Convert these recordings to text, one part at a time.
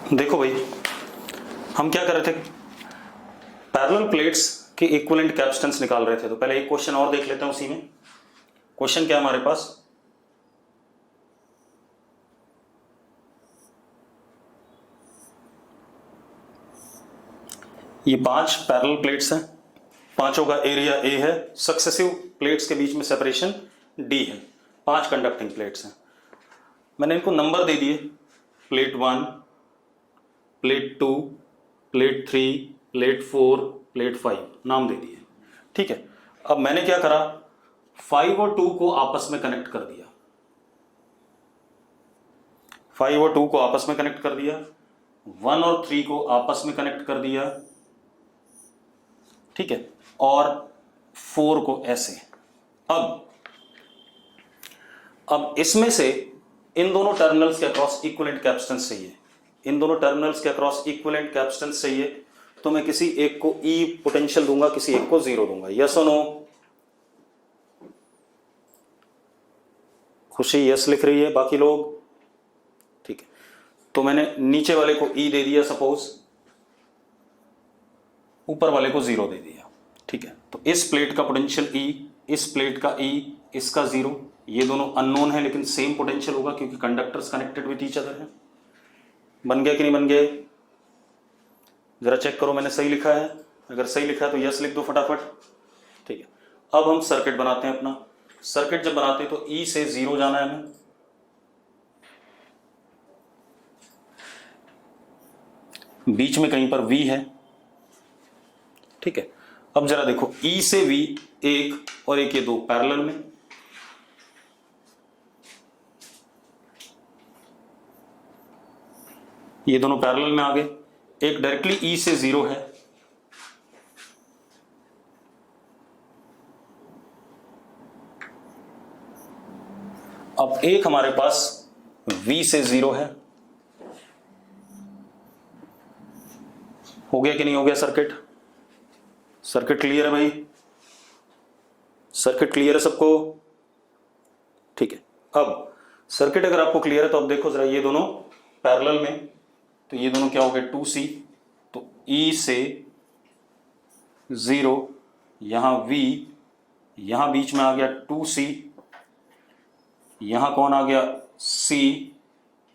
देखो भाई, हम क्या कर रहे थे, पैरेलल प्लेट्स के इक्विवेलेंट कैपेसिटेंस निकाल रहे थे। तो पहले एक क्वेश्चन और देख लेते हैं उसी में। क्वेश्चन क्या है हमारे पास, ये 5 पैरेलल प्लेट्स हैं, पांचों का एरिया ए है, सक्सेसिव प्लेट्स के बीच में सेपरेशन डी है, 5 कंडक्टिंग प्लेट्स हैं। मैंने इनको नंबर दे दिए, plate 1, plate 2, plate 3, plate 4, plate 5 नाम दे दिए। ठीक है, अब मैंने क्या करा, 5 और 2 को आपस में कनेक्ट कर दिया, 5 और 2 को आपस में कनेक्ट कर दिया, 1 और 3 को आपस में कनेक्ट कर दिया, ठीक है, और 4 को ऐसे। अब इसमें से इन दोनों टर्मिनल्स के अक्रॉस इक्विवेलेंट कैपेसिटेंस चाहिए, इन दोनों टर्मिनल्स के अक्रॉस इक्विवेलेंट कैपेसिटेंस चाहिए। तो मैं किसी एक को ई पोटेंशियल दूंगा, किसी एक को 0 दूंगा। यस और नो? खुशी यस लिख रही है, बाकी लोग ठीक है। तो मैंने नीचे वाले को ई दे दिया सपोज, ऊपर वाले को 0 दे दिया। ठीक है, तो इस प्लेट का पोटेंशियल ई, इस प्लेट का ई, इसका 0, ये दोनों अननोन है लेकिन सेम पोटेंशियल होगा क्योंकि conductors connected with each other है। बन गया कि नहीं बन गया? जरा चेक करो मैंने सही लिखा है, अगर सही लिखा है तो यस लिख दो फटाफट। ठीक है, अब हम सर्किट बनाते हैं अपना। सर्किट जब बनाते हैं तो ई से 0 जाना है हमें, बीच में कहीं पर वी है। ठीक है, अब जरा देखो, ई से वी एक और एक, ये 2 पैरेलल में, ये दोनों पैरेलल में आ गए। एक डायरेक्टली ई से 0 है, अब एक हमारे पास V से 0 है। हो गया कि नहीं हो गया सर्किट? सर्किट क्लियर है भाई? सर्किट क्लियर है सबको? ठीक है, अब सर्किट अगर आपको क्लियर है तो अब देखो जरा, ये दोनों पैरेलल में, तो ये दोनों क्या हो गए 2C, तो E से 0, यहां V, यहां बीच में आ गया 2C, यहां कौन आ गया C,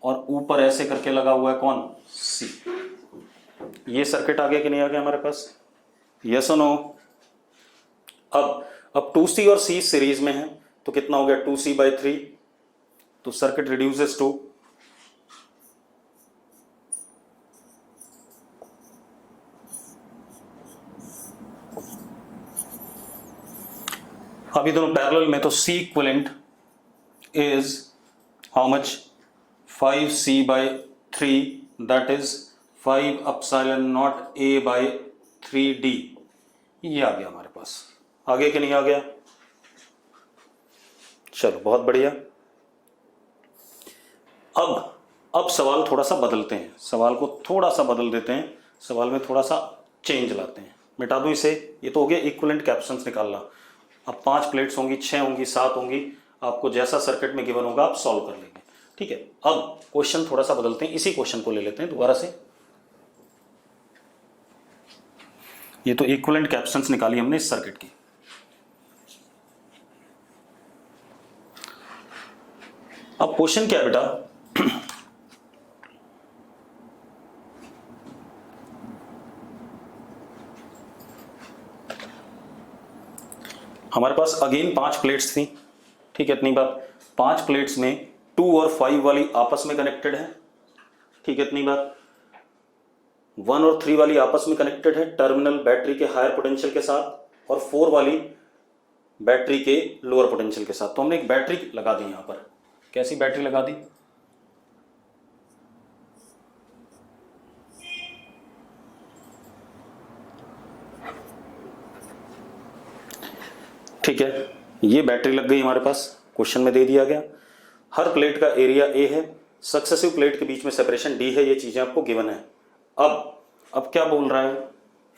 और ऊपर ऐसे करके लगा हुआ है कौन C। ये सर्किट आ गया कि नहीं आ गया हमारे पास? यस और नो? अब 2C और C सीरीज में है तो कितना हो गया 2C/3, तो सर्किट रिड्यूसेस टू अभी दोनों पैरेलल में, तो C equivalent is how much 5C/3, that is 5ε0 A/3D। ये आ गया हमारे पास, आ गया कि नहीं आ गया? चलो बहुत बढ़िया। अब सवाल थोड़ा सा बदलते हैं, सवाल को थोड़ा सा बदल देते हैं, सवाल में थोड़ा सा चेंज लाते हैं। मिटा दूं इसे, ये तो हो गया इक्विवेलेंट कैपेसिटेंस निकालना। अब 5 प्लेट्स होंगी, 6 होंगी, 7 होंगी, आपको जैसा सर्किट में गिवन होगा आप सॉल्व कर लेंगे। ठीक है, अब क्वेश्चन थोड़ा सा बदलते हैं, इसी क्वेश्चन को ले लेते हैं दोबारा से। ये तो इक्विवेलेंट कैपेसिटेंस निकाली हमने इस सर्किट की। अब क्वेश्चन क्या है बेटा, हमारे पास अगेन 5 प्लेट्स थी। ठीक है, इतनी बात, 5 प्लेट्स में 2 और 5 वाली आपस में कनेक्टेड है। ठीक है, इतनी बात। 1 और 3 वाली आपस में कनेक्टेड है टर्मिनल बैटरी के हायर पोटेंशियल के साथ, और 4 वाली बैटरी के लोअर पोटेंशियल के साथ। तो हमने एक बैटरी लगा दी यहां पर। कैसी बैटरी लगा दी? ठीक है, ये बैटरी लग गई हमारे पास, क्वेश्चन में दे दिया गया। हर प्लेट का एरिया ए है, सक्सेसिव प्लेट के बीच में सेपरेशन डी है, ये चीजें आपको गिवन है। अब क्या बोल रहा है,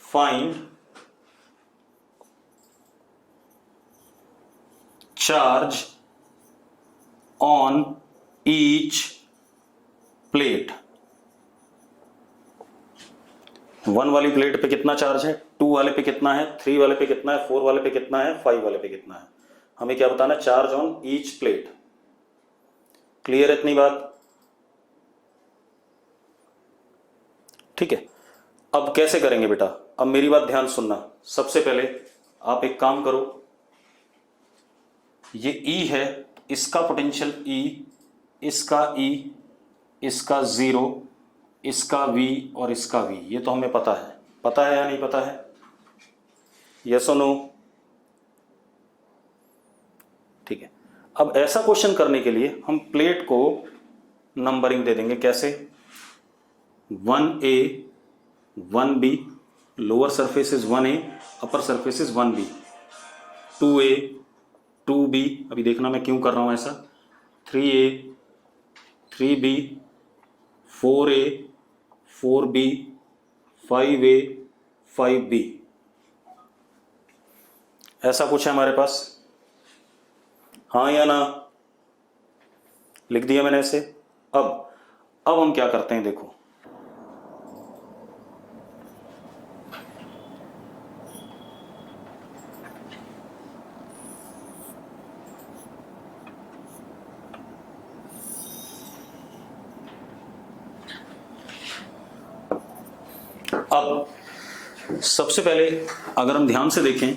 find charge on each plate. 1 वाली प्लेट पे कितना चार्ज है, 2 वाले पे कितना है, 3 वाले पे कितना है, 4 वाले पे कितना है, 5 वाले पे कितना है। हमें क्या बताना है, charge on each plate. Clear है इतनी बात? ठीक है। अब कैसे करेंगे बेटा, अब मेरी बात ध्यान सुनना। सबसे पहले आप एक काम करो, ये E है, इसका पोटेंशियल E, इसका E, इसका 0, इसका V और इसका V, ये तो हमें पता है या नहीं पता है? यस और नो? ठीक है। अब ऐसा क्वेश्चन करने के लिए हम प्लेट को नंबरिंग दे देंगे। कैसे? 1A 1B, lower surface is 1A, upper surface is 1B, 2A 2B, अभी देखना मैं क्यों कर रहा हूं ऐसा, 3A 3B, 4A 4B, 5A 5B। ऐसा कुछ है हमारे पास, हाँ या ना? लिख दिया मैंने ऐसे। अब हम क्या करते हैं, देखो अब सबसे पहले अगर हम ध्यान से देखें,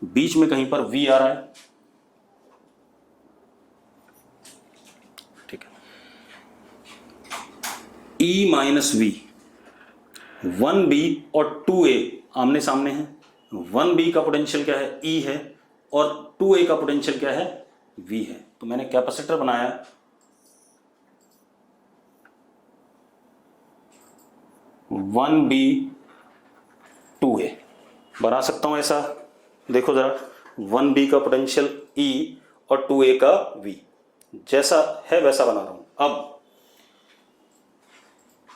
बीच में कहीं पर V आ रहा है, ठीक है, E माइनस V, 1B और 2A आमने सामने हैं। 1B का पोटेंशियल क्या है, E है, और 2A का पोटेंशियल क्या है, V है। तो मैंने कैपेसिटर बनाया 1B 2A, बना सकता हूं ऐसा। देखो जरा, 1B का पोटेंशियल E और 2A का V, जैसा है वैसा बना रहा हूं। अब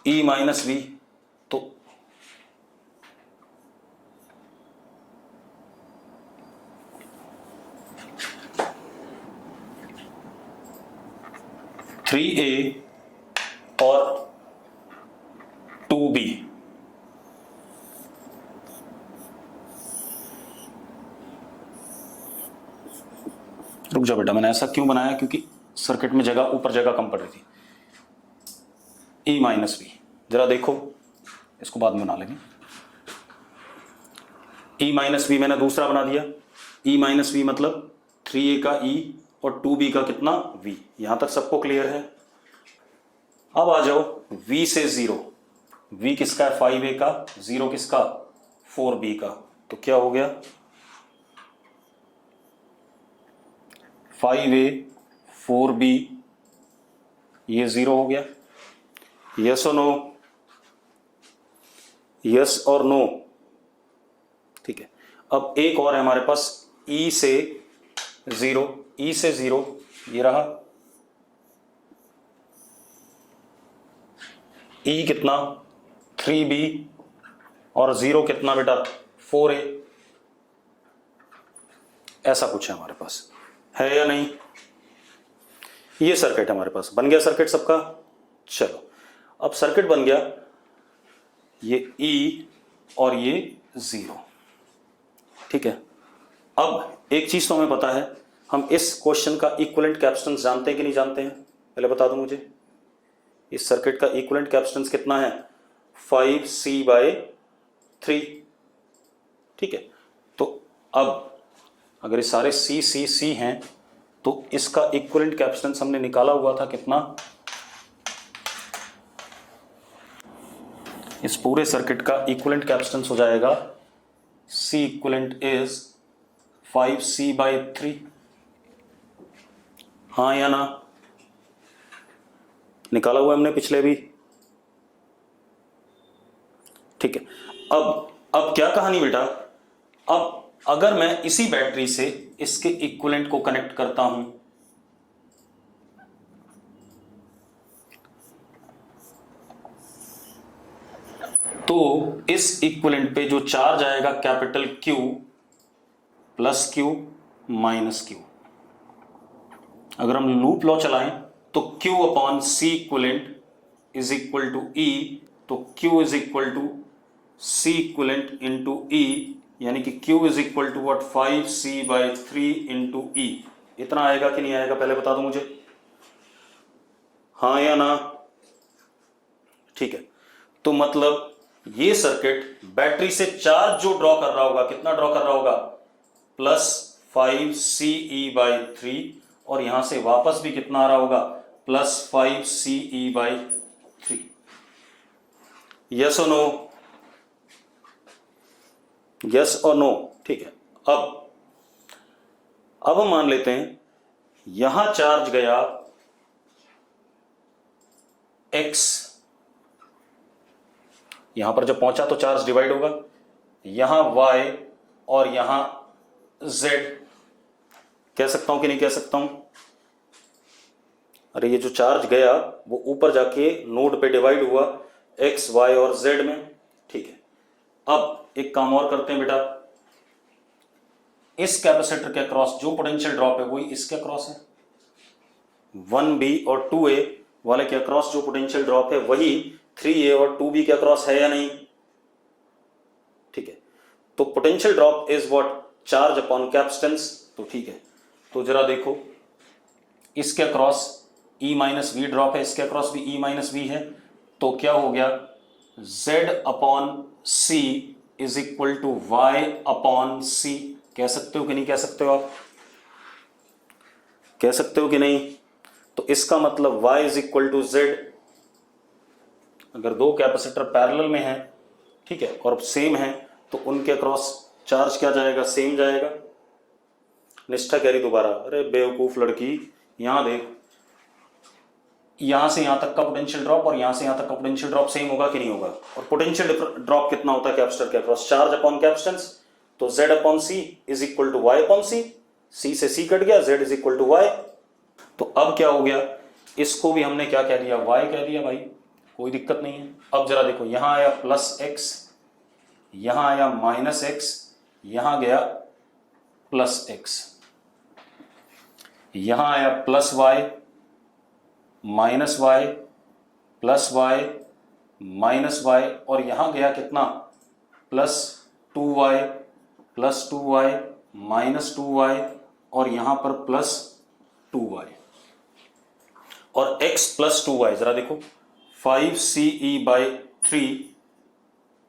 E माइनस V, तो थ्री ए और 2B, रुक जाओ बेटा, मैंने ऐसा क्यों बनाया, क्योंकि सर्किट में जगह, ऊपर जगह कम पड़ रही थी। E माइनस V, जरा देखो, इसको बाद में बना लेंगे। E माइनस V मैंने दूसरा बना दिया। E माइनस V मतलब 3A का E और 2B का कितना, V। यहां तक सबको क्लियर है? अब आ जाओ V से 0। V किसका है, 5A का, 0 किसका, 4B का। तो क्या हो गया, 5A 4B, ये 0 हो गया। यस और नो? यस और नो? ठीक है। अब एक और है हमारे पास, E से 0, E से 0, ये रहा। E कितना, 3B, और 0 कितना बेटा, 4A। ऐसा कुछ है हमारे पास, है या नहीं? ये सर्किट है हमारे पास। बन गया सर्किट सबका? चलो, अब सर्किट बन गया, ये E और ये 0, ठीक है। अब एक चीज तो हमें पता है, हम इस क्वेश्चन का इक्विवेलेंट कैपेसिटेंस जानते हैं कि नहीं जानते हैं? पहले बता दो मुझे, इस सर्किट का इक्विवेलेंट कैपेसिटेंस कितना है, 5C/3, ठीक है। तो अब अगर ये सारे C हैं, तो इसका इक्विवेलेंट कैपेसिटेंस हमने निकाला हुआ था कितना, इस पूरे सर्किट का इक्विवेलेंट कैपेसिटेंस हो जाएगा C इक्विवेलेंट इज 5C/3, हाँ या ना? निकाला हुआ हमने पिछले भी, ठीक है। अब क्या कहानी बेटा, अब अगर मैं इसी बैटरी से इसके इक्विवेलेंट को कनेक्ट करता हूं, तो इस इक्विवेलेंट पे जो चार्ज आएगा, capital Q plus Q minus Q। अगर हम लूप लॉ चलाएं तो Q upon C equivalent is equal to E, तो Q is equal to C equivalent into E, यानी कि Q is equal to what 5C/3 into E। इतना आएगा कि नहीं आएगा पहले बता दो मुझे, हाँ या ना? ठीक है, तो मतलब ये सर्किट बैटरी से चार्ज जो ड्रॉ कर रहा होगा, कितना ड्रॉ कर रहा होगा, +5CE/3, और यहां से वापस भी कितना आ रहा होगा, +5CE/3। यस और नो? यस और नो? ठीक है। अब हम मान लेते हैं यहां चार्ज गया X, यहां पर जब पहुंचा तो चार्ज डिवाइड होगा, यहां Y और यहां Z। कह सकता हूं कि नहीं कह सकता हूं? अरे ये जो चार्ज गया वो ऊपर जाके नोड पे डिवाइड हुआ X, Y और Z में। ठीक है, अब एक काम और करते हैं बेटा, इस कैपेसिटर के अक्रॉस जो पोटेंशियल ड्रॉप है वही इसके अक्रॉस है। 1B और 2A वाले के अक्रॉस जो पोटेंशियल ड्रॉप है वही 3A और 2B के अक्रॉस है या नहीं? ठीक है, तो potential drop is what, charge upon capacitance. तो ठीक है, तो जरा देखो, इसके अक्रॉस E-V ड्रॉप है, इसके अक्रॉस भी E-V है, तो क्या हो गया, Z/C is equal to Y/C। कह सकते हो कि नहीं कह सकते हो? आप कह सकते हो कि नहीं? तो इसका मतलब Y is equal to Z। अगर दो कैपेसिटर पैरेलल में है, ठीक है, और सेम है, तो उनके अक्रॉस चार्ज क्या जाएगा, सेम जाएगा। निष्ठा कह रही दोबारा, अरे बेवकूफ लड़की, यहां देख, यहां से यहां तक का पोटेंशियल ड्रॉप और यहां से यहां तक का पोटेंशियल ड्रॉप सेम होगा कि नहीं होगा? और पोटेंशियल ड्रॉप कितना होता है कैपेसिटर के अक्रॉस, चार्ज अपॉन कैपेसिटेंस। तो Z/C is equal to Y/C, C से C कट गया, Z is equal to Y। तो अब क्या हो गया, इसको भी हमने क्या कह दिया, Y कह दिया भाई, कोई दिक्कत नहीं है। अब जरा देखो, यहां आया +X, यहां आया -X, यहां गया +X, यहां आया +Y, -Y, +Y, -Y, और यहां गया कितना, +2Y, +2Y, -2Y, और यहां पर +2Y, और X +2Y। जरा देखो, 5CE/3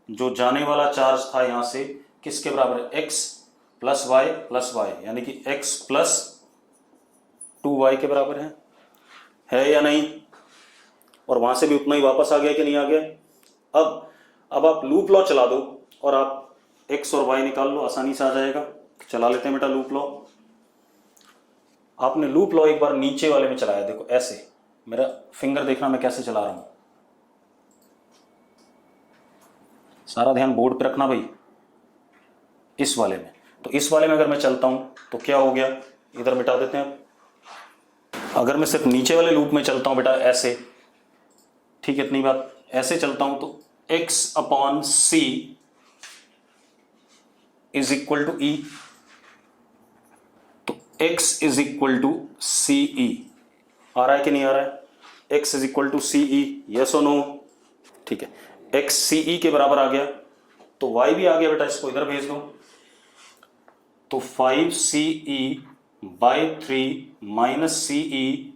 जो जाने वाला चार्ज था यहां से किसके बराबर है, X +Y, यानी कि X +2Y के बराबर है या नहीं? और वहां से भी उतना ही वापस आ गया कि नहीं आ गया? अब आप लूप लॉ चला दो और आप X और Y निकाल लो, आसानी से आ जाएगा। चला लेते हैं बेटा लूप लॉ। आपने लूप लॉ एक बार नीचे वाले में चलाया, देखो ऐसे, मेरा फिंगर देखना मैं कैसे चला रहा हूं, सारा ध्यान बोर्ड पे रखना भाई। इस वाले में, तो इस वाले में अगर मैं चलता हूं तो क्या हो गया, इधर मिटा देते हैं। अगर मैं सिर्फ नीचे वाले लूप में चलता हूं बेटा ऐसे, ठीक है, इतनी बात, ऐसे चलता हूं तो X/C is equal to E, तो X is equal to CE। आ रहा है कि नहीं आ रहा है? X is equal to CE, yes और नो? ठीक है, X CE के बराबर आ गया, तो Y भी आ गया बेटा, इसको इधर भेज दो। तो 5CE/3 CE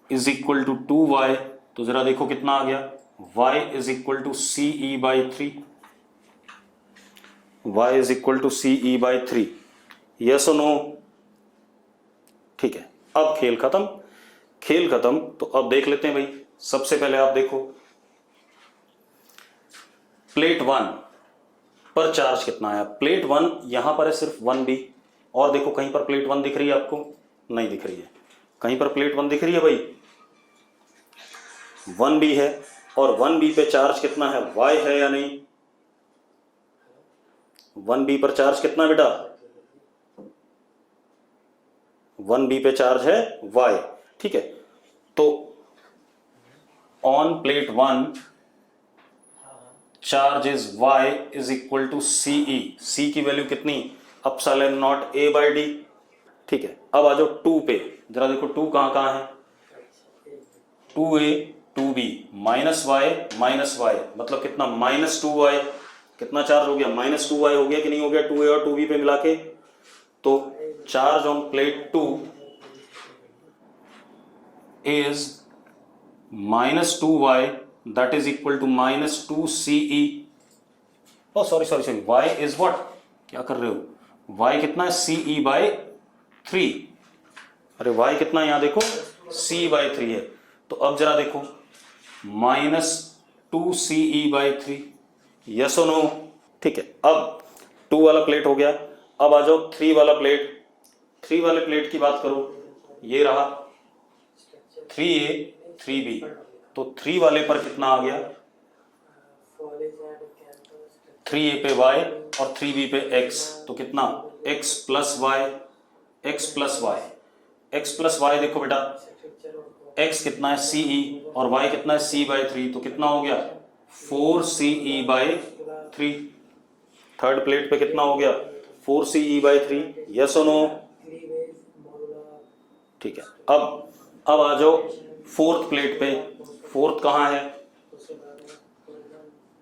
is equal to 2Y। तो जरा देखो कितना आ गया, Y is equal to CE/3, Y is equal to CE/3, yes और नो? ठीक है, अब खेल खत्म। तो अब देख लेते हैं भाई, सबसे पहले आप देखो प्लेट 1 पर चार्ज कितना आया। प्लेट 1 यहां पर है सिर्फ 1B, और देखो कहीं पर प्लेट 1 दिख रही है आपको? नहीं दिख रही है। कहीं पर प्लेट 1 दिख रही है भाई? 1B है, और 1B पे चार्ज कितना है, Y है या नहीं? 1B पर चार्ज कितना है बेटा? 1B पे चार्ज है Y, ठीक है। तो on plate 1 charge is Y is equal to CE। C की वैल्यू कितनी, ε0A/d, ठीक है। अब आ जाओ 2 पे, जरा देखो 2 कहां है, 2A 2b माइनस वाई मतलब कितना, -2y। कितना चार्ज हो गया, -2y हो गया कि नहीं हो गया, 2a और 2b पे मिला के। तो charge on plate 2 is -2y that is equal to -2ce। Oh sorry, y is what, क्या कर रहे हो, y कितना है, ce/3। अरे y कितना है, यहां देखो c/3 है। तो अब जरा देखो, -2ce/3, यस और नो। ठीक है, अब 2 वाला प्लेट हो गया। अब आ जाओ 3 वाला प्लेट। 3 वाले प्लेट की बात करो, ये रहा 3a 3b। तो 3 वाले पर कितना आ गया, 3a पे y और 3b पे x। तो कितना, x प्लस y देखो बेटा, x कितना है ce और y कितना है c/3। तो कितना हो गया 4ce/3। थर्ड प्लेट पे कितना हो गया 4ce/3, यस और नो। ठीक है, अब आ जाओ फोर्थ प्लेट पे। फोर्थ कहाँ है,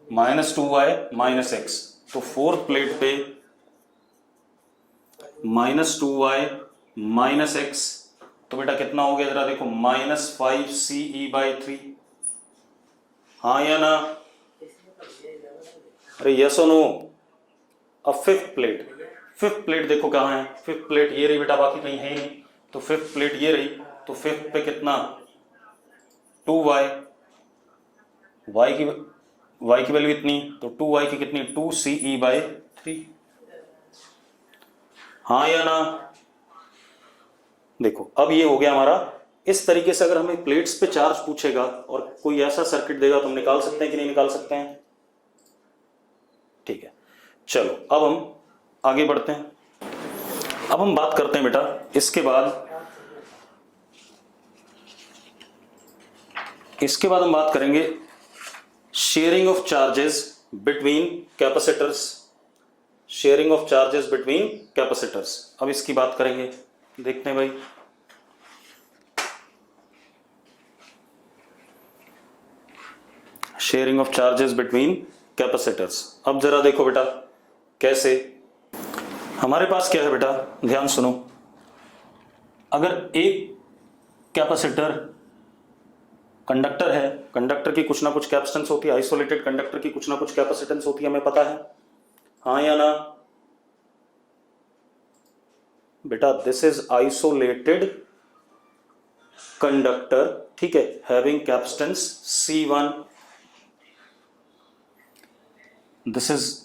-2y -x। तो फोर्थ प्लेट पे -2y -x, तो बेटा कितना हो गया, जरा देखो, -5ce/3। हाँ या ना, अरे यस और नो। अब फिफ्थ प्लेट देखो कहाँ है, फिफ्थ प्लेट ये रही बेटा, बाकी कहीं है ही नहीं। तो फिफ्थ प्लेट ये रही, तो फिफ्थ पे कितना 2y, y की वैल्यू इतनी, तो 2y की कितनी 2ce/3। हाँ या ना, देखो अब ये हो गया हमारा। इस तरीके से अगर हमें प्लेट्स पे चार्ज पूछेगा और कोई ऐसा सर्किट देगा तो हम निकाल सकते हैं कि नहीं निकाल सकते हैं। ठीक है, चलो अब हम आगे बढ़ते हैं। अब हम बात करते हैं बेटा, इसके बाद हम बात करेंगे sharing of charges between capacitors. अब इसकी बात करेंगे, देखते हैं भाई। Sharing of charges between capacitors. अब जरा देखो बेटा कैसे, हमारे पास क्या है बेटा, ध्यान सुनो। अगर एक कैपेसिटर कंडक्टर है, कंडक्टर की कुछ ना कुछ कैपेसिटेंस होती है, आइसोलेटेड कंडक्टर की कुछ ना कुछ कैपेसिटेंस होती है, हमें पता है, हाँ या ना बेटा। दिस इज आइसोलेटेड कंडक्टर, ठीक है, having capacitance C1। This is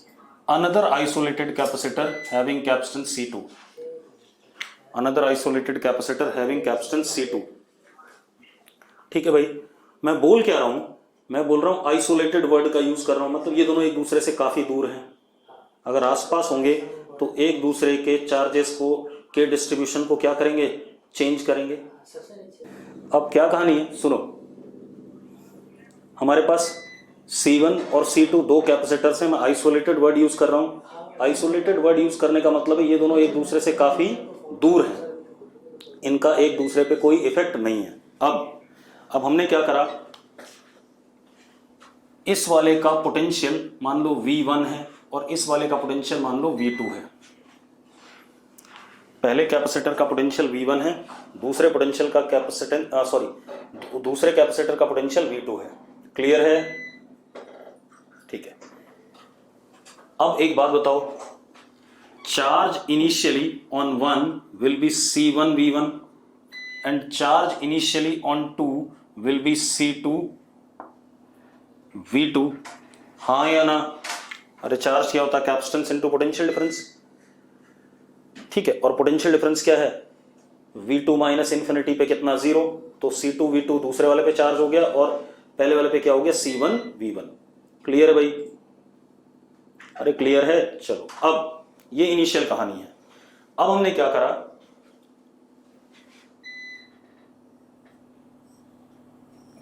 another isolated capacitor having capacitance C2, another isolated capacitor having capacitance C2। ठीक है भाई, मैं बोल क्या रहा हूं, मैं बोल रहा हूं आइसोलेटेड वर्ड का यूज कर रहा हूं, मतलब ये दोनों एक दूसरे से काफी दूर हैं। अगर आसपास होंगे तो एक दूसरे के चार्जेस को के डिस्ट्रीब्यूशन को क्या करेंगे, चेंज करेंगे। अब क्या कहानी है सुनो, हमारे पास C1 और C2 दो कैपेसिटर्स हैं। मैं आइसोलेटेड वर्ड यूज कर रहा हूं। आइसोलेटेड वर्ड यूज करने का मतलब है ये दोनों एक दूसरे से काफी दूर हैं, इनका एक दूसरे पे कोई इफेक्ट नहीं है। अब हमने क्या करा, इस वाले का पोटेंशियल मान लो V1 है और इस वाले का पोटेंशियल मान लो V2 है। पहले कैपेसिटर का पोटेंशियल V1 है, दूसरे कैपेसिटर का पोटेंशियल V2 है। क्लियर है, ठीक है। अब एक बात बताओ, charge initially on 1 will be C1 V1 and charge initially on 2 will be C2 V2, हाँ या ना। अरे चार्ज क्या होता है, कैपेसिटेंस इनटू पोटेंशियल डिफरेंस, ठीक है। और पोटेंशियल डिफरेंस क्या है, V2 माइनस इन्फिनिटी पे कितना 0, तो C2 V2 दूसरे वाले पे चार्ज हो गया और पहले वाले पे क्या हो गया C1 V1। क्लियर है भाई, अरे क्लियर है। चलो अब ये इनिशियल कहानी है। अब हमने क्या करा,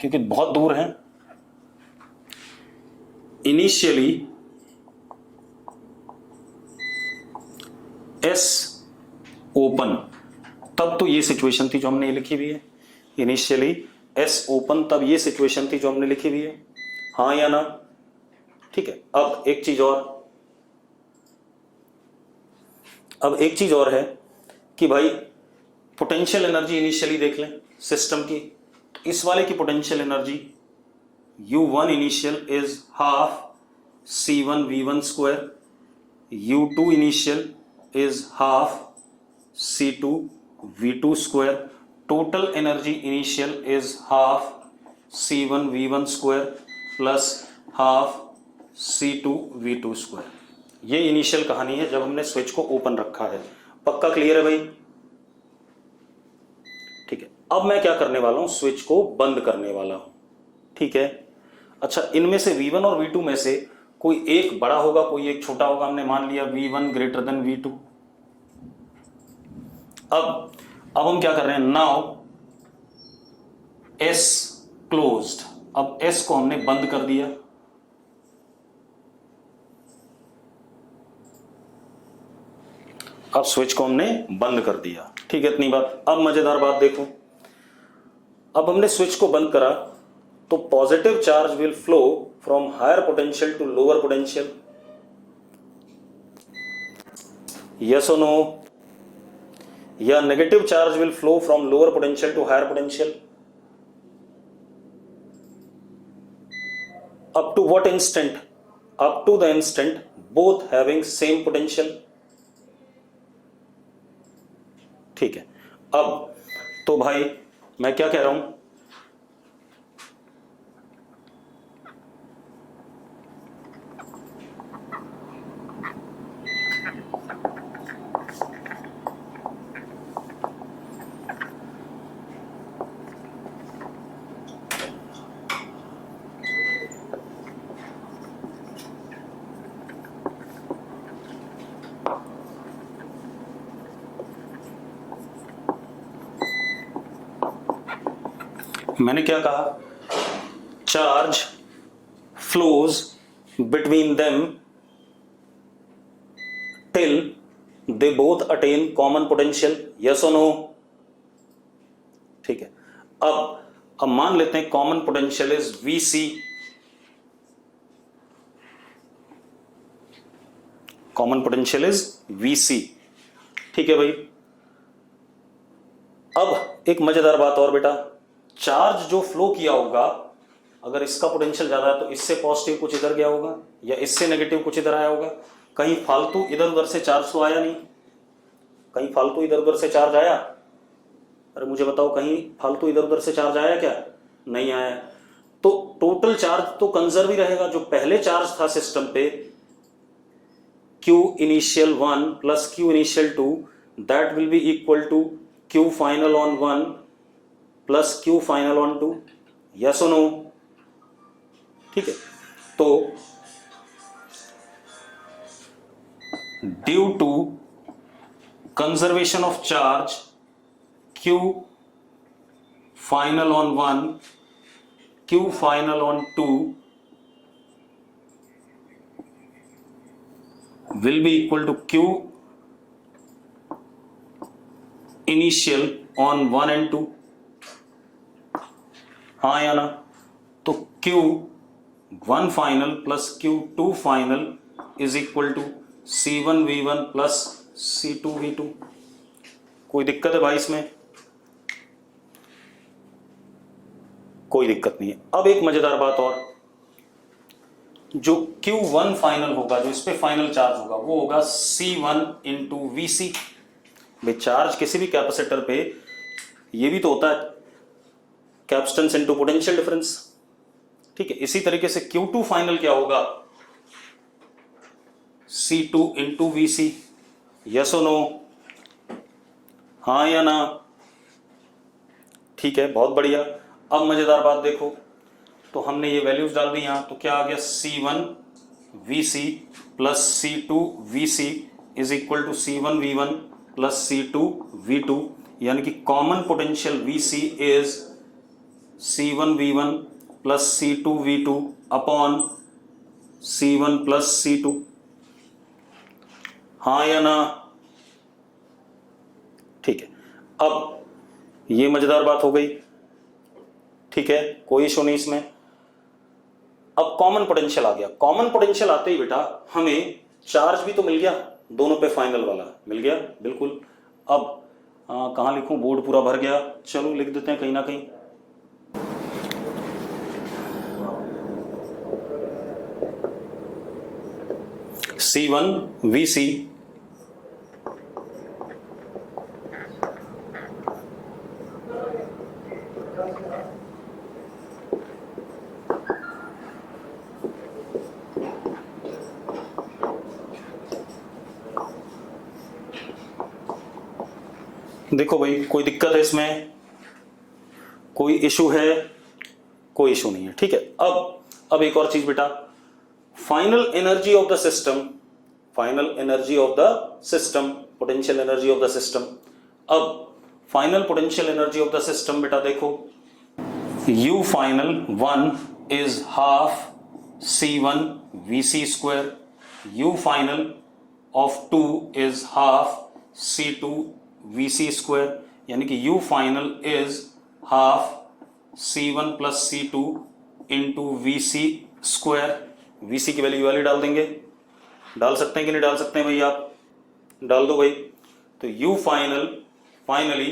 क्योंकि बहुत दूर है, इनिशियली S ओपन, तब तो ये सिचुएशन थी जो हमने लिखी हुई है, इनिशियली एस ओपन, तब ये सिचुएशन थी जो हमने लिखी हुई है, हाँ या ना। ठीक है, अब एक चीज और है कि भाई पोटेंशियल एनर्जी इनिशियली देख लें सिस्टम की। इस वाले की potential energy U1 initial is half C1V1 square, U2 initial is half C2V2 square, total energy initial is half C1V1 square plus half C2V2 square. ये इनिशियल कहानी है जब हमने स्विच को ओपन रखा है। पक्का क्लियर है भाई? ठीक है, अब मैं क्या करने वाला हूं, स्विच को बंद करने वाला हूं। ठीक है, अच्छा, इनमें से V1 और V2 में से कोई एक बड़ा होगा, कोई एक छोटा होगा। हमने मान लिया V1 ग्रेटर देन V2। अब हम क्या कर रहे हैं, नाउ S क्लोज्ड। अब S को हमने बंद कर दिया। अब स्विच को हमने बंद कर दिया। ठीक है, इतनी बात। अब मजेदार बात देखो, अब हमने स्विच को बंद करा तो positive charge will flow from higher potential to lower potential, yes और नो? या negative charge will flow from lower potential to higher potential? Up to what instant? Up to the instant both having same potential. ठीक है, अब तो भाई मैं क्या कह रहा हूं, मैंने क्या कहा, charge flows between them till they both attain common potential, yes और नो? ठीक है, अब मान लेते हैं common potential is VC। Common potential is VC। ठीक है भाई, अब एक मजेदार बात और बेटा, चार्ज जो फ्लो किया होगा, अगर इसका पोटेंशियल ज्यादा है तो इससे पॉजिटिव कुछ इधर गया होगा या इससे नेगेटिव कुछ इधर आया होगा। कहीं फालतू इधर उधर से चार्ज तो आया नहीं? कहीं फालतू इधर उधर से चार्ज आया? अरे मुझे बताओ, कहीं फालतू इधर उधर से चार्ज आया क्या? नहीं आया। तो टोटल चार्ज तो कंजर्व ही रहेगा। जो पहले चार्ज था सिस्टम पे Q initial 1 plus Q initial 2, that will be equal to Q final on 1 plus Q final on 2, yes और नो? ठीक है, तो due to conservation of charge Q final on 1, Q final on 2 will be equal to Q initial on 1 and 2, हाँ या ना? तो Q1 final plus Q2 final is equal to C1V1 plus C2V2। कोई दिक्कत है भाई इसमें? कोई दिक्कत नहीं है। अब एक मजेदार बात और, जो Q1 फाइनल होगा, जो इस पे फाइनल चार्ज होगा, वो होगा C1 इंटू VC। भाई चार्ज किसी भी कैपेसिटर पे ये भी तो होता है कैपेसिटेंस इंटू पोटेंशियल डिफरेंस। ठीक है, इसी तरीके से Q2 फाइनल क्या होगा, C2 इंटू VC, यस और नो? हाँ या ना? ठीक है, बहुत बढ़िया। अब मजेदार बात देखो, तो हमने ये वैल्यूज डाल दी यहां, तो क्या आ गया, C1 VC plus C2 VC is equal to C1 V1 plus C2 V2, यानी कि common potential VC is C1 V1 plus C2 V2 upon C1 plus C2, हाँ या ना? ठीक है, अब ये मजेदार बात हो गई। ठीक है, कोई इशू नहीं इसमें। अब कॉमन पोटेंशियल आ गया। कॉमन पोटेंशियल आते ही बेटा हमें चार्ज भी तो मिल गया, दोनों पे फाइनल वाला मिल गया, बिल्कुल। अब कहाँ लिखूं, बोर्ड पूरा भर गया, चलो लिख देते हैं कहीं ना कहीं। C1 VC देखो भाई, कोई दिक्कत है इसमें, कोई इशू है? कोई इशू नहीं है, ठीक है। अब एक और चीज बेटा, final energy of the system, final energy of the system, potential energy of the system. अब final potential energy of the system बेटा देखो, U final 1 is half C1 VC square, U final of 2 is half C2 VC square, यानी कि U final is half C1 plus C2 into VC square. VC की value वाली डाल देंगे, डाल सकते हैं कि नहीं डाल सकते हैं भाई, आप डाल दो भाई। तो U फाइनली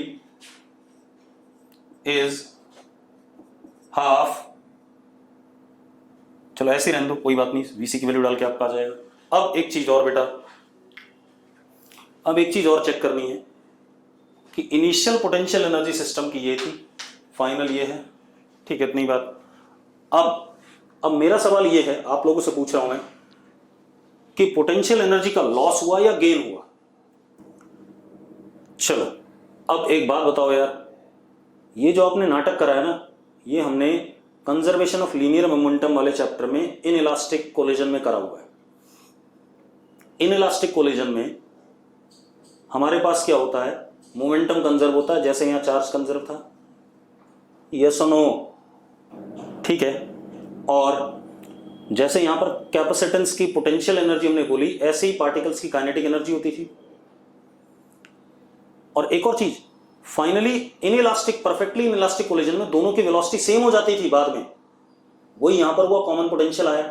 इज हाफ, चलो ऐसे ही रहने दो, कोई बात नहीं, VC की वैल्यू डाल के आपका आ जाएगा। अब एक चीज और बेटा, अब एक चीज और चेक करनी है कि इनिशियल पोटेंशियल एनर्जी सिस्टम की ये थी, फाइनल ये है, ठीक है, इतनी बात। अब मेरा सवाल ये है, आप लोगों से पूछ रहा हूं मैं कि पोटेंशियल एनर्जी का लॉस हुआ या गेन हुआ? चलो अब एक बात बताओ यार, ये जो आपने नाटक करा है ना, ये हमने कंजर्वेशन ऑफ लीनियर मोमेंटम वाले चैप्टर में इन इलास्टिक कोलिजन में करा हुआ है। इन इलास्टिक कोलिजन में हमारे पास क्या होता है, मोमेंटम कंजर्व होता है, जैसे यहां चार्ज कंजर्व था, यस और नो, ठीक है। और जैसे यहां पर कैपेसिटेंस की पोटेंशियल एनर्जी हमने बोली, ऐसे ही पार्टिकल्स की काइनेटिक एनर्जी होती थी। और एक और चीज, finally inelastic, perfectly inelastic collision में दोनों की वेलोसिटी सेम हो जाती थी बाद में, वही यहां पर हुआ, कॉमन पोटेंशियल आया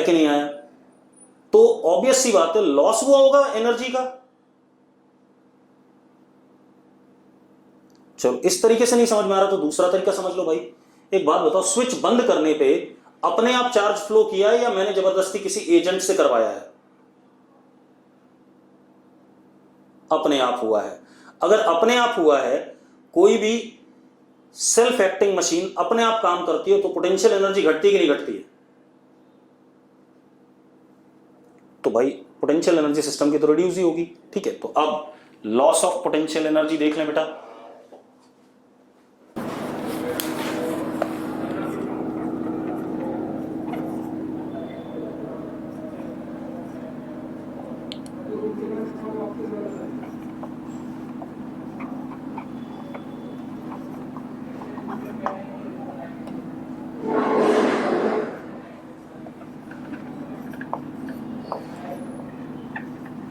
कि नहीं आया? तो ऑब्वियस सी बात है, लॉस हुआ होगा एनर्जी का। चलो इस तरीके से नहीं समझ में आ रहा तो दूसरा तरीका समझ लो भाई। एक बात बताओ, स्विच बंद करने पे अपने आप चार्ज फ्लो किया है या मैंने जबरदस्ती किसी एजेंट से करवाया है? अपने आप हुआ है। अगर अपने आप हुआ है, कोई भी सेल्फ एक्टिंग मशीन अपने आप काम करती है, तो पोटेंशियल एनर्जी घटती है कि नहीं घटती है? तो भाई पोटेंशियल एनर्जी सिस्टम की तो रिड्यूस ही होगी, ठीक है। तो अब लॉस ऑफ पोटेंशियल एनर्जी देख लें बेटा।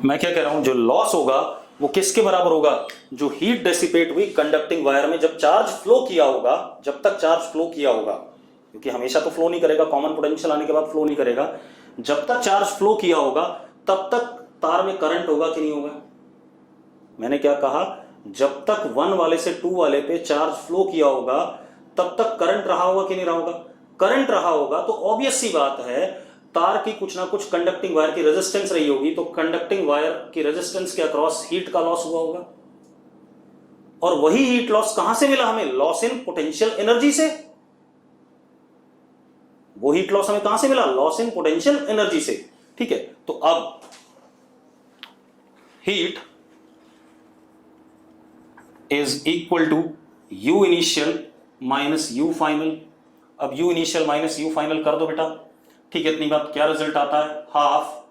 मैं क्या कह रहा हूं, जो लॉस होगा वो किसके बराबर होगा? जो हीट डेसिपेट हुई कंडक्टिंग वायर में जब चार्ज फ्लो किया होगा, जब तक चार्ज फ्लो किया होगा, क्योंकि हमेशा तो फ्लो नहीं करेगा, कॉमन पोटेंशियल आने के बाद फ्लो नहीं करेगा, जब तक चार्ज फ्लो किया होगा तब तक तार में करंट होगा कि नहीं होगा? मैंने क्या कहा, जब तक 1 वाले से 2 वाले पे चार्ज फ्लो किया होगा तब तक करंट रहा होगा कि नहीं रहा होगा? करंट रहा होगा तो ऑब्वियस सी बात है, तार की कुछ ना कुछ कंडक्टिंग वायर की रेजिस्टेंस रही होगी, तो कंडक्टिंग वायर की रेजिस्टेंस के अक्रॉस हीट का लॉस हुआ होगा। और वही हीट लॉस कहां से मिला हमें? लॉस इन पोटेंशियल एनर्जी से। वो हीट लॉस हमें कहां से मिला? लॉस इन पोटेंशियल एनर्जी से, ठीक है। तो अब heat is equal to U initial minus U final. अब U initial minus U final कर दो बेटा, ठीक है, इतनी बात। क्या रिजल्ट आता है? Half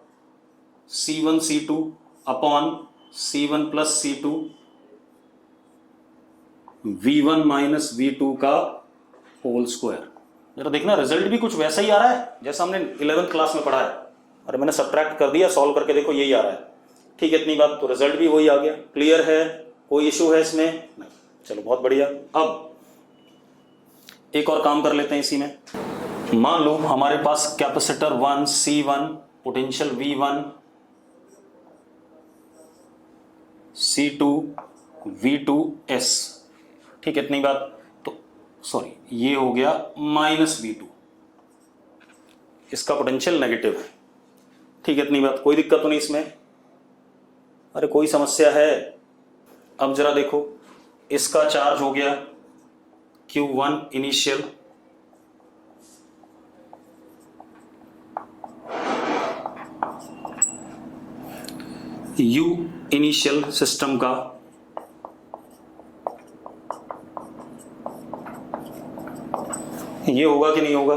C1 C2 upon C1 plus C2 V1 minus V2 का होल स्क्वायर। जरा देखना, रिजल्ट भी कुछ वैसा ही आ रहा है जैसा हमने 11th क्लास में पढ़ा है। अरे मैंने सब्ट्रैक्ट कर दिया, सॉल्व करके देखो यही आ रहा है, ठीक है, इतनी बात। तो रिजल्ट भी वही आ गया। क्लियर है? कोई इशू है इसमें? नहीं। चलो बहुत बढ़िया। अब एक और काम कर लेते हैं इसी में। मान लो हमारे पास capacitor 1 C1 potential V1 C2 V2S, ठीक है इतनी बात। तो सॉरी ये हो गया -V2, इसका पोटेंशियल नेगेटिव है, ठीक है इतनी बात। कोई दिक्कत तो नहीं इसमें? अरे कोई समस्या है? अब जरा देखो, इसका चार्ज हो गया Q1 initial, U initial system का, ये होगा कि नहीं होगा?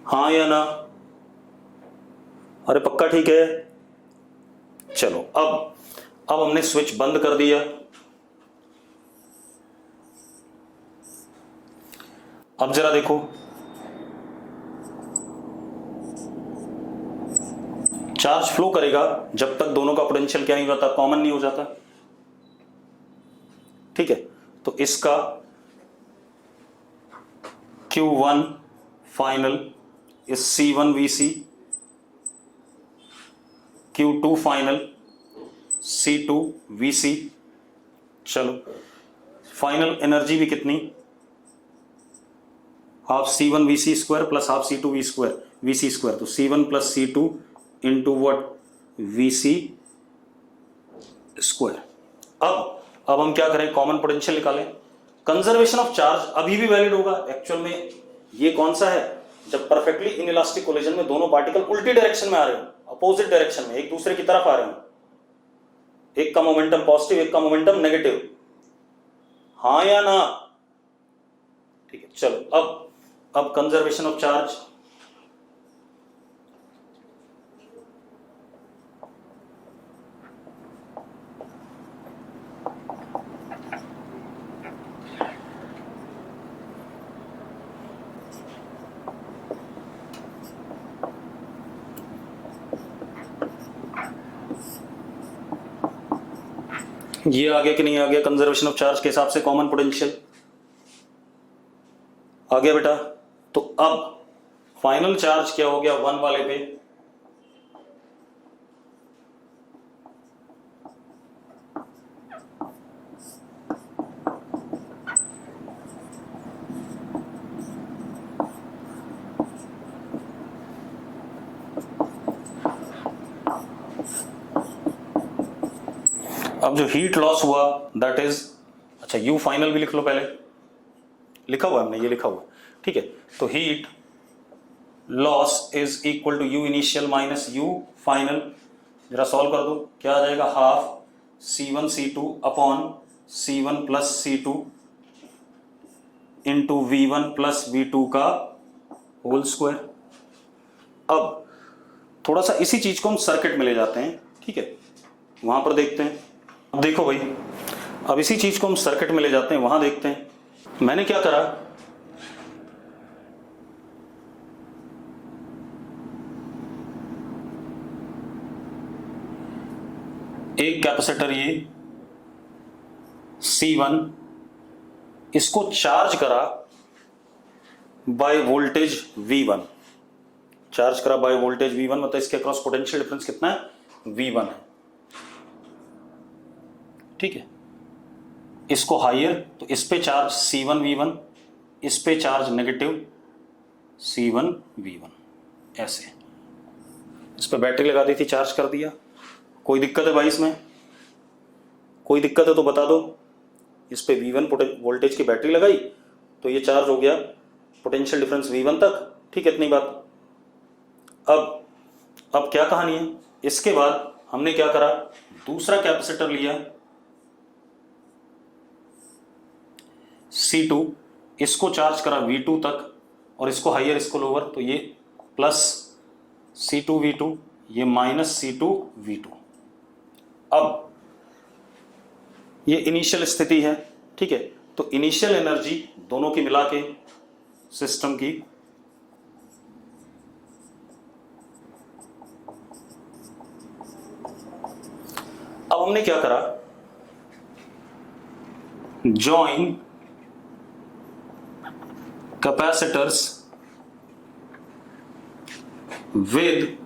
हाँ या ना? अरे पक्का ठीक है। चलो अब हमने स्विच बंद कर दिया। अब जरा देखो, चार्ज फ्लो करेगा जब तक दोनों का पोटेंशियल क्या नहीं होता, कॉमन नहीं हो जाता, ठीक है। तो इसका Q1 final is C1 VC, Q2 final C2 VC। चलो फाइनल एनर्जी भी कितनी, half C1 VC square plus half C2 VC square, तो C1 plus C2 into what VC square. अब हम क्या करें, कॉमन पोटेंशियल निकालें। कंजर्वेशन ऑफ चार्ज अभी भी वैलिड होगा। एक्चुअल में ये कौन सा है, जब परफेक्टली इनइलास्टिक कोलिजन में दोनों पार्टिकल उल्टी डायरेक्शन में आ रहे हो, अपोजिट डायरेक्शन में एक दूसरे की तरफ आ रहे हो, एक का मोमेंटम पॉजिटिव एक का मोमेंटम नेगेटिव, हाँ या ना? ठीक है चलो, अब कंजर्वेशन ऑफ चार्ज। ये आ गया कि नहीं आ गया? कंजर्वेशन ऑफ चार्ज के हिसाब से कॉमन पोटेंशियल आ गया बेटा। तो अब फाइनल चार्ज क्या हो गया 1 वाले पे, अब जो हीट लॉस हुआ दैट इज, अच्छा यू फाइनल भी लिख लो, पहले लिखा हुआ है हमने, ये लिखा हुआ है, ठीक है। तो heat loss is equal to U initial minus U final. जरा सॉल्व कर दो, क्या आ जाएगा, half C1 C2 upon C1 plus C2 into V1 plus V2 का होल स्क्वायर। अब थोड़ा सा इसी चीज को हम सर्किट में ले जाते हैं, ठीक है, वहां पर देखते हैं। अब देखो भाई, अब इसी चीज को हम सर्किट में ले जाते हैं, वहां देखते हैं। मैंने क्या करा, एक कैपेसिटर ये C1, इसको चार्ज करा बाय वोल्टेज V1, चार्ज करा बाय वोल्टेज V1, मतलब इसके अक्रॉस पोटेंशियल डिफरेंस कितना है, V1 है, ठीक है। इसको हायर, तो इस पे चार्ज C1 V1, इस पे चार्ज नेगेटिव C1 V1, ऐसे इस पे बैटरी लगा दी थी, चार्ज कर दिया। कोई दिक्कत है भाई इसमें? कोई दिक्कत है तो बता दो। इस पे V1 वोल्टेज की बैटरी लगाई तो ये चार्ज हो गया पोटेंशियल डिफरेंस V1 तक, ठीक है इतनी बात। अब क्या कहानी है, इसके बाद हमने क्या करा, दूसरा कैपेसिटर लिया C2, इसको चार्ज करा V2 तक, और इसको हाइयर इसको लोअर, तो ये प्लस C2 V2, ये माइनस C2 V2। अब ये इनिशियल स्थिति है, ठीक है। तो इनिशियल एनर्जी दोनों की मिला के सिस्टम की, अब हमने क्या करा, join capacitors with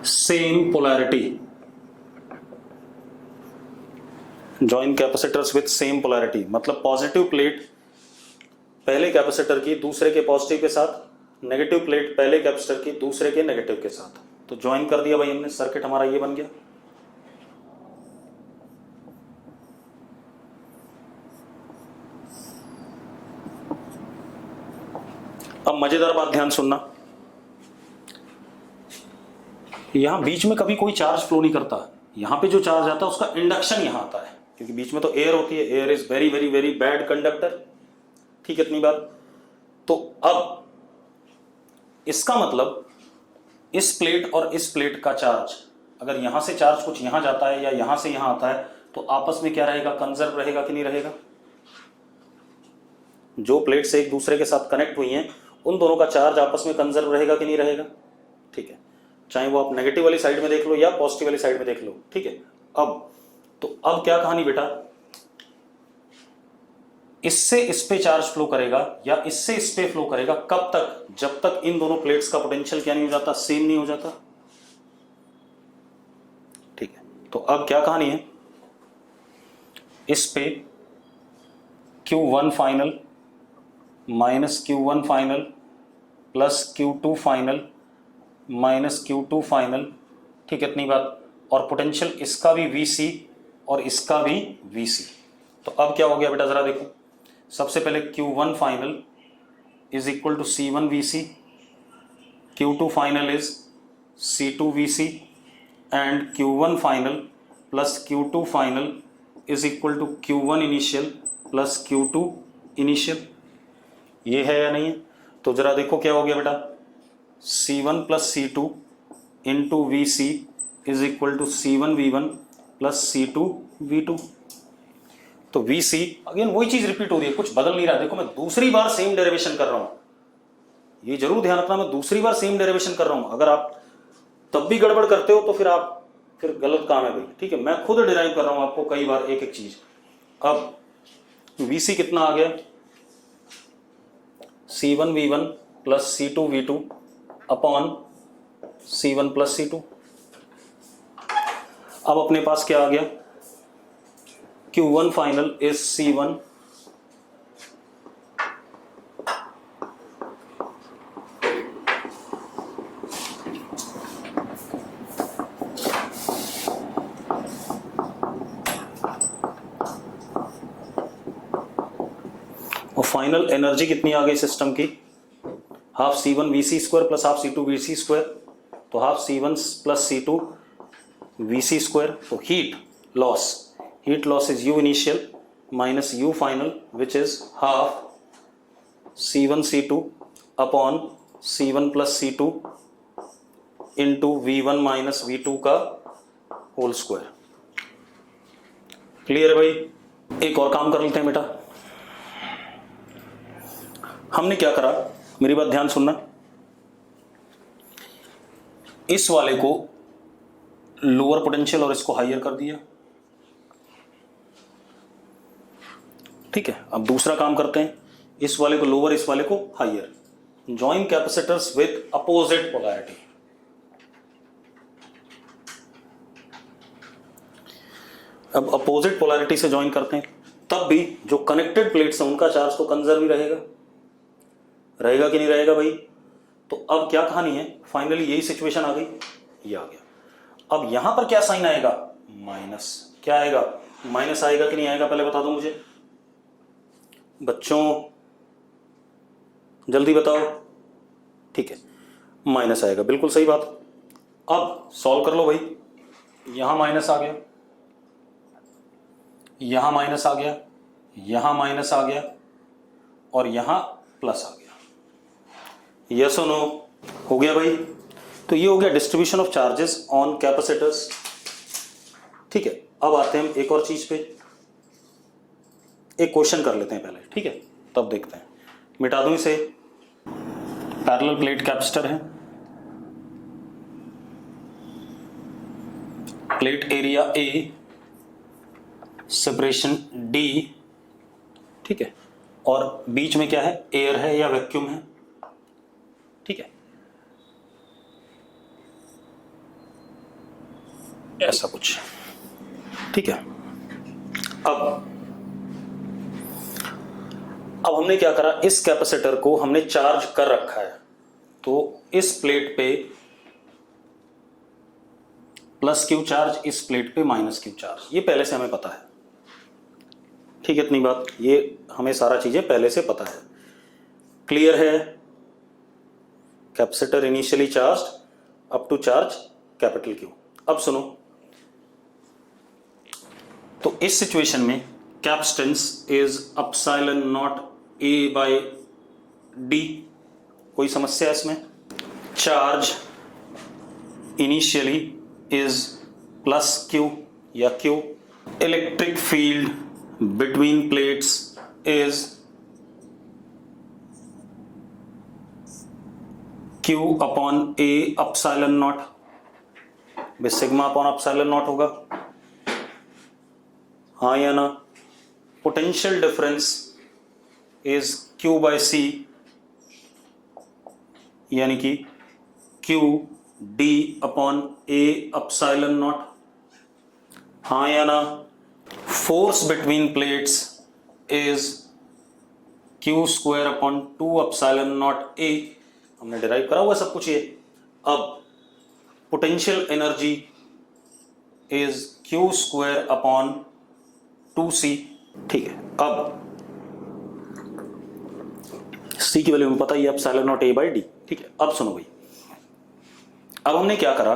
same polarity, join capacitors with same polarity, मतलब पॉजिटिव प्लेट पहले कैपेसिटर की दूसरे के पॉजिटिव के साथ, नेगेटिव प्लेट पहले कैपेसिटर की दूसरे के नेगेटिव के साथ। तो ज्वाइन कर दिया भाई हमने, सर्किट हमारा ये बन गया। अब मजेदार बात ध्यान सुनना, यहां बीच में कभी कोई चार्ज फ्लो नहीं करता। यहां पे जो चार्ज आता है उसका इंडक्शन यहां आता है, क्योंकि बीच में तो एयर होती है। Air is very very very bad conductor. ठीक है, इतनी बात। तो अब इसका मतलब इस प्लेट और इस प्लेट का चार्ज, अगर यहां से चार्ज कुछ यहां जाता है या यहां से यहां आता है, तो आपस में क्या रहेगा, कंजर्व रहेगा कि नहीं रहेगा। जो प्लेट से एक दूसरे के साथ कनेक्ट हुई हैं उन दोनों का चार्ज आपस में कंजर्व रहेगा कि नहीं रहेगा। ठीक है, चाहे वो आप नेगेटिव वाली साइड में देख लो या पॉजिटिव वाली साइड में देख लो। ठीक है, अब क्या कहानी बेटा, इससे इस पे चार्ज फ्लो करेगा या इससे इस पे फ्लो करेगा, कब तक, जब तक इन दोनों प्लेट्स का पोटेंशियल क्या नहीं हो जाता, सेम नहीं हो जाता। ठीक है, तो अब क्या कहानी है, इस पे Q1 final minus Q1 final plus Q2 final minus Q2 final. ठीक है, इतनी बात। और पोटेंशियल इसका भी VC और इसका भी VC। तो अब क्या हो गया बेटा, जरा देखो। सबसे पहले Q1 final is equal to C1 VC, Q2 final is C2 VC and Q1 final plus Q2 final is equal to Q1 initial plus Q2 initial. ये है या नहीं है। तो जरा देखो क्या हो गया बेटा, C1 plus C2 into VC is equal to C1 V1 plus C2 V2। तो VC अगेन वही चीज रिपीट हो रही है, कुछ बदल नहीं रहा। देखो मैं दूसरी बार सेम डेरिवेशन कर रहा हूं, ये जरूर ध्यान रखना, मैं दूसरी बार सेम डेरिवेशन कर रहा हूं। अगर आप तब भी गड़बड़ करते हो तो फिर गलत काम है भाई। ठीक है, मैं खुद डिराइव कर रहा हूं आपको कई बार एक एक चीज। अब VC कितना आ गया, C1 V1 plus C2 V2 upon C1 plus C2। अब अपने पास क्या आ गया, Q1 फाइनल इज C1 और फाइनल एनर्जी कितनी आ गई सिस्टम की, half C1 VC square plus half C2 VC square, तो half C1 plus C2 VC square. तो heat loss is U initial minus U final which is half C1 C2 upon C1 plus C2 into V1 minus V2 का whole square. Clear है भाई। एक और काम कर लेते हैं बेटा। हमने क्या करा, मेरी बात ध्यान सुनना, इस वाले को लोअर पोटेंशियल और इसको हायर कर दिया। ठीक है, अब दूसरा काम करते हैं, इस वाले को लोअर इस वाले को higher. Join capacitors with opposite polarity. अब अपोजिट पोलैरिटी से ज्वाइन करते हैं, तब भी जो कनेक्टेड प्लेट्स हैं उनका चार्ज तो कंजर्व ही रहेगा कि नहीं रहेगा भाई। तो अब क्या कहानी है, फाइनली यही सिचुएशन आ गई, ये आ गया। अब यहां पर क्या साइन आएगा, माइनस। क्या आएगा, माइनस आएगा कि नहीं आएगा, पहले बता दो मुझे बच्चों, जल्दी बताओ। ठीक है, माइनस आएगा, बिल्कुल सही बात। अब सॉल्व कर लो भाई, यहां माइनस आ गया, यहां माइनस आ गया, यहां माइनस आ गया और यहां प्लस आ गया। यस और नो, हो गया भाई। तो ये हो गया distribution of charges on capacitors. ठीक है, अब आते हैं हम एक और चीज पे, एक क्वेश्चन कर लेते हैं पहले। ठीक है, तब देखते हैं। मिटा दूं इसे, पैरेलल प्लेट कैपेसिटर है, plate area A, separation D। ठीक है, और बीच में क्या है, एयर है या वैक्यूम है, ठीक है, ऐसा कुछ, ठीक है। अब हमने क्या करा, इस कैपेसिटर को हमने चार्ज कर रखा है, तो इस प्लेट पे प्लस क्यू चार्ज, इस प्लेट पे माइनस क्यू चार्ज, ये पहले से हमें पता है, ठीक है, इतनी बात, ये हमें सारा चीजें पहले से पता है, क्लियर है। Capacitor initially charged up to charge capital Q. अब सुनो, तो इस सिचुएशन में capacitance is epsilon naught A by D, कोई समस्या है इसमें? Charge initially is plus Q या Q, electric field between plates is Q upon A epsilon naught, sigma upon epsilon naught होगा, हाँ या ना? Potential difference is Q by C, यानी कि Q D upon A epsilon naught, हाँ या ना? Force between plates is Q square upon 2 epsilon naught ए, हमने डिराइव करा हुआ सब कुछ ये। अब potential energy is Q square upon 2c, ठीक है। अब c की वैल्यू में पता ही है, epsilon not a by D, ठीक है। अब सुनो भाई, अब हमने क्या करा,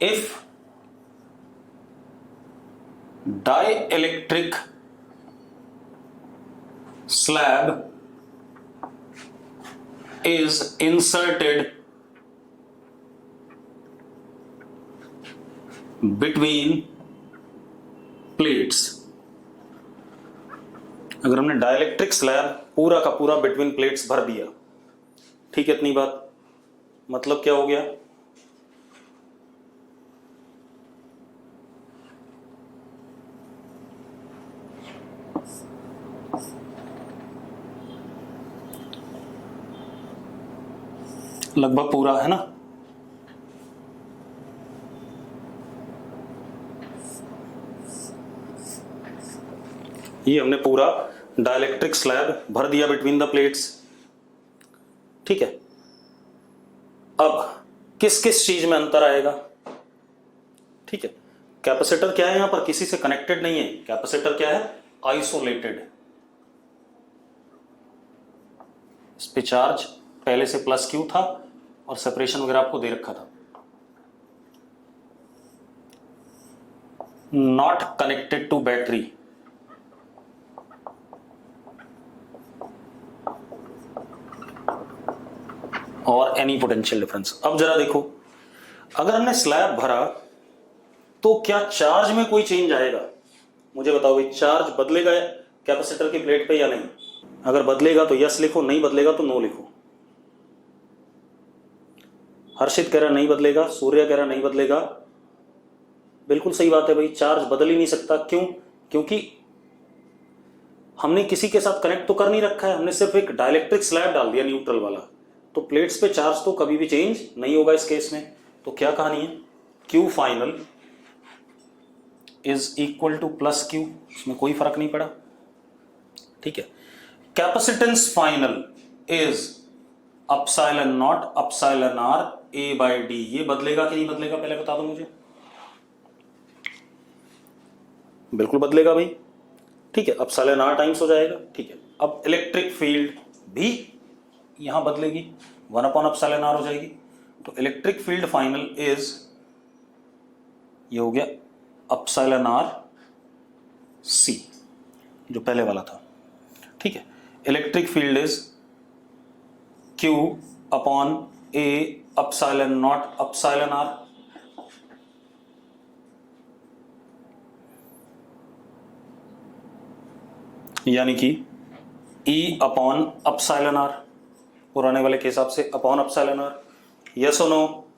if dielectric slab is inserted between plates, अगर हमने डाइइलेक्ट्रिक स्लैब पूरा का पूरा बिटवीन प्लेट्स भर दिया, ठीक है, इतनी बात, मतलब क्या हो गया, लगभग पूरा है ना, ये हमने पूरा डाइइलेक्ट्रिक स्लैब भर दिया बिटवीन द प्लेट्स, ठीक है। अब किस किस चीज में अंतर आएगा, ठीक है। कैपेसिटर क्या है, यहां पर किसी से कनेक्टेड नहीं है, कैपेसिटर क्या है, आइसोलेटेड, इस पे चार्ज पहले से प्लस क्यू था और सेपरेशन वगैरह आपको दे रखा था, नॉट कनेक्टेड टू बैटरी, और एनी पोटेंशियल डिफरेंस। अब जरा देखो, अगर हमने स्लैब भरा तो क्या चार्ज में कोई चेंज आएगा, मुझे बताओ भाई, चार्ज बदलेगा कैपेसिटर की प्लेट पे या नहीं? अगर बदलेगा तो यस लिखो, नहीं बदलेगा तो नो लिखो। हर्षित कह रहा नहीं बदलेगा, सूर्य कह रहा नहीं बदलेगा, बिल्कुल सही बात है भाई, चार्ज बदल ही नहीं सकता। क्यों? क्योंकि हमने किसी के साथ कनेक्ट तो कर नहीं रखा है, हमने सिर्फ एक डाइइलेक्ट्रिक स्लैब डाल दिया न्यूट्रल वाला, तो प्लेट्स पे चार्ज तो कभी भी चेंज नहीं होगा इस केस में। तो क्या कहानी है, Q final is equal to plus Q, इसमें कोई फर्क नहीं पड़ा, ठीक है। Capacitance final is epsilon naught epsilon r A by d, ये बदलेगा कि नहीं बदलेगा, पहले बता दो मुझे। बिल्कुल बदलेगा भाई, ठीक है, एप्सिलॉन आर टाइम्स हो जाएगा, ठीक है। अब इलेक्ट्रिक फील्ड भी यहां बदलेगी, 1 अपॉन एप्सिलॉन आर हो जाएगी, तो इलेक्ट्रिक फील्ड फाइनल इज, ये हो गया एप्सिलॉन आर सी, जो पहले वाला था, ठीक है। Electric field is Q upon A epsilon naught epsilon r, यानी कि E अपॉन एप्सिलॉन आर, पुराने वाले के हिसाब से अपॉन एप्सिलॉन आर, यस और नो,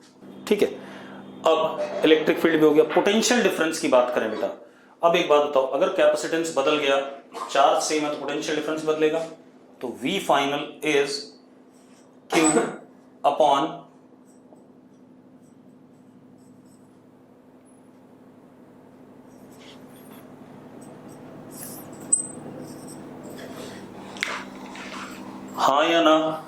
ठीक है। अब इलेक्ट्रिक फील्ड भी हो गया। पोटेंशियल डिफरेंस की बात करें बेटा, अब एक बात बताओ, अगर कैपेसिटेंस बदल गया, चार्ज सेम है तो पोटेंशियल डिफरेंस बदलेगा, तो V final is Q upon हाँ या ना,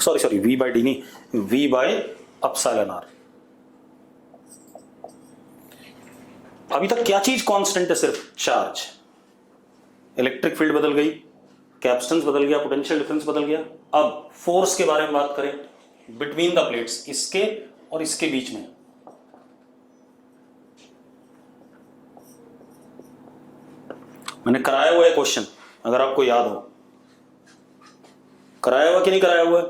सॉरी V बाई डी नहीं, V बाई एप्सिलॉन आर। अभी तक क्या चीज कांस्टेंट है? सिर्फ चार्ज। इलेक्ट्रिक फील्ड बदल गई, कैपेसिटेंस बदल गया, पोटेंशियल डिफरेंस बदल गया। अब फोर्स के बारे में बात करें, बिटवीन द प्लेट्स, इसके और इसके बीच में, मैंने कराया हुआ है क्वेश्चन, अगर आपको याद हो, कराया हुआ कि नहीं कराया हुआ है?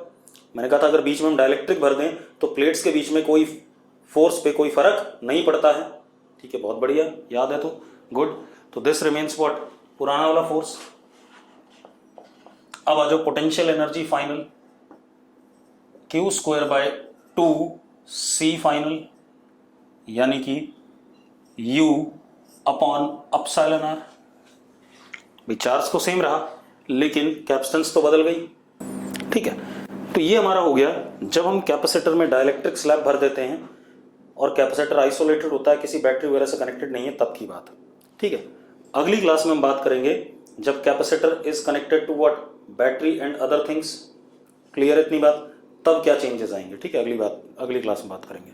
मैंने कहा था अगर बीच में हम डाइलेक्ट्रिक भर दें तो प्लेट्स के बीच में कोई फोर्स पे कोई फर्क नहीं पड़ता है। ठीक है, बहुत बढ़िया, याद है तो गुड। तो दिस रिमेन्स व्हाट, पुराना वाला फोर्स। अब आ जाओ potential energy final, Q square by 2C final, यानी कि U अपॉन एप्सिलॉन आर। भाई चार्ज तो सेम रहा लेकिन कैपेसिटेंस तो बदल गई। ठीक है, तो ये हमारा हो गया जब हम कैपेसिटर में डाइलेक्ट्रिक स्लैब भर देते हैं और कैपेसिटर आइसोलेटेड होता है, किसी बैटरी वगैरह से कनेक्टेड नहीं है, तब की बात। ठीक है, अगली क्लास में हम बात करेंगे जब capacitor is connected to what, battery and other things. Clear है इतनी बात? तब क्या चेंजेस आएंगे? ठीक है, अगली क्लास में बात करेंगे।